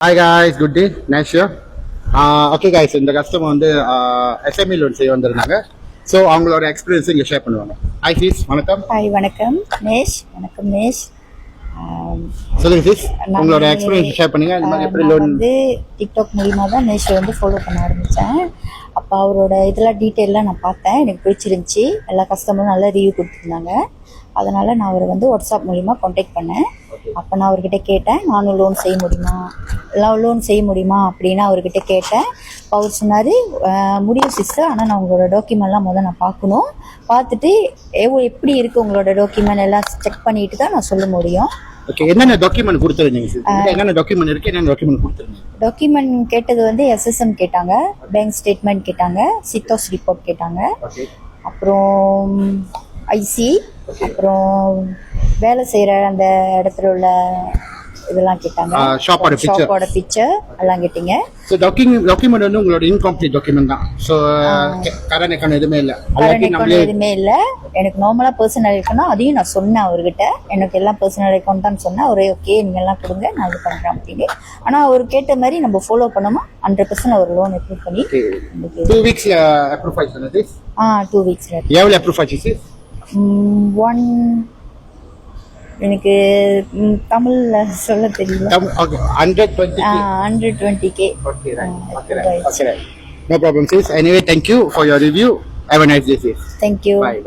Hi guys, good day. Nice here. Okay guys, இந்த customer வந்து SME loan செய்ய வந்திருந்தாங்க. ஸோ அவங்களோட எக்ஸ்பீரியன்ஸ் இங்கே ஷேர் பண்ணுவாங்க. ஹாய் சீஸ், வணக்கம். ஹாய் வணக்கம் நேஷ். வணக்கம் நேஷ். சொல்லுங்க சீஸ், உங்களோட எக்ஸ்பீரியன்ஸ் ஷேர் பண்ணுங்க. இந்த மாதிரி எப்படி லோன் வந்து டிக்டாக் மூலிமா தான் நேஷ் வந்து ஃபாலோ பண்ண ஆரம்பித்தேன். அப்போ அவரோட இதெல்லாம் டீட்டெயிலாம் நான் பார்த்தேன், எனக்கு பிடிச்சிருந்துச்சி. எல்லா கஸ்டமரும் நல்லா ரிவ்யூ கொடுத்துருந்தாங்க. அதனால் நான் அவரை வந்து வாட்ஸ்அப் மூலிமா காண்டாக்ட் பண்ணேன். அப்போ நான் அவர்கிட்ட கேட்டேன், நானும் லோன் செய்ய முடியுமா அப்படின்னு அவர்கிட்ட கேட்டேன். அவர் சொன்னார், முடியும் சிஸ்டர், ஆனால் நான் உங்களோட டாக்குமெண்ட்லாம் நான் பார்க்கணும். பார்த்துட்டு எப்படி இருக்குது உங்களோட டாக்குமெண்ட் எல்லாம் செக் பண்ணிட்டு தான் நான் சொல்ல முடியும். ஓகே, என்னென்ன டாக்குமெண்ட் கொடுத்துருந்தீங்க சார்? என்னென்ன டாக்குமெண்ட் இருக்கு, என்னென்ன டாக்குமெண்ட் கொடுத்துருந்தீங்க? டாக்குமெண்ட் கேட்டது வந்து SSM கேட்டாங்க, பேங்க் ஸ்டேட்மெண்ட் கேட்டாங்க, சித்தோஸ் ரிப்போர்ட் கேட்டாங்க, அப்புறம் ஐசி, அப்புறம் வேலை செய்கிற அந்த இடத்துல உள்ள இதெல்லாம் கேட்டாங்க, ஷாப்போட பிக்சர் எல்லாம் கேட்டீங்க. ஸோ டாக்குமெண்ட் வந்து உங்களோட இன்கம்ப்ளீட் டாக்குமெண்ட் தான். ஸோ கரண்ட் அக்கௌண்ட் எதுவுமே இல்லை. எனக்கு நார்மலாக பர்சனல் அக்கௌண்ட், அதையும் நான் சொன்னேன் அவர்கிட்ட. எனக்கு எல்லாம் பர்சனல் அக்கௌண்ட் தான் சொன்னேன். ஒரே ஓகே, நீங்கள் எல்லாம் கொடுங்க, நான் இது பண்ணுறேன் அப்படின்னு. ஆனால் அவர் கேட்ட மாதிரி நம்ம ஃபாலோ பண்ணோமா 100% அவர் லோன் அப்ரூவ் பண்ணி 2 வீக்ஸ் அப்ரூவ் ஆயிடுச்சு. 2 வீக்ஸ்ல எவ்வளோ அப்ரூவ் ஆச்சு? எனக்கு தமிழ்ல சொல்ல தெரியல. 120K. No problem sis. Anyway, thank you for your review. Have a nice day sis. Thank you. Bye.